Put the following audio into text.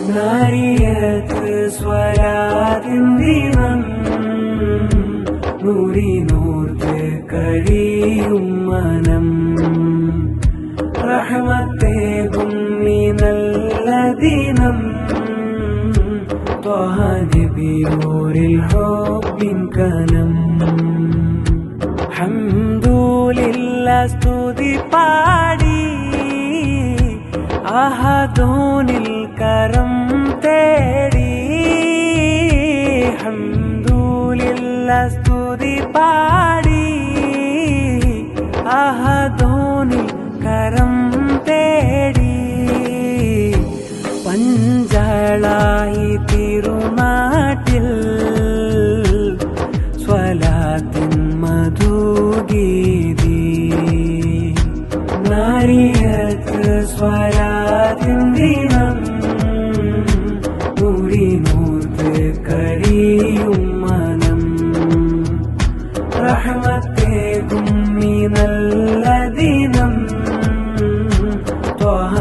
നാരിയത്ത് സ്വലാത്തിൻ ദിനം നൂറിനൂർത്ത് കഴിയും മനം റഹ്മത്തേകും നീ നല്ല ദിനം ത്വഹ നബിയോരിൽ ഹുബ്ബിൻ കനം ഹംദുലില്ലാഹ് സ്തുതി പാടി അഹദോനിൽ കരം തേടി ഹംദുലില്ലാഹ് സ്തുതി പാടി അഹദോനിൽ കരം തേടി പഞ്ചളായി തിരുനാട്ടിൽ സ്വലാത്തിൻ മധുഗീതി നാരിയത്ത് സ്വലാത്തിൻ ദിനം നൂറിനൂർത്ത് കഴിയും മനം റഹ്മത്തേകും നീ നല്ല ദിനം ത്വഹ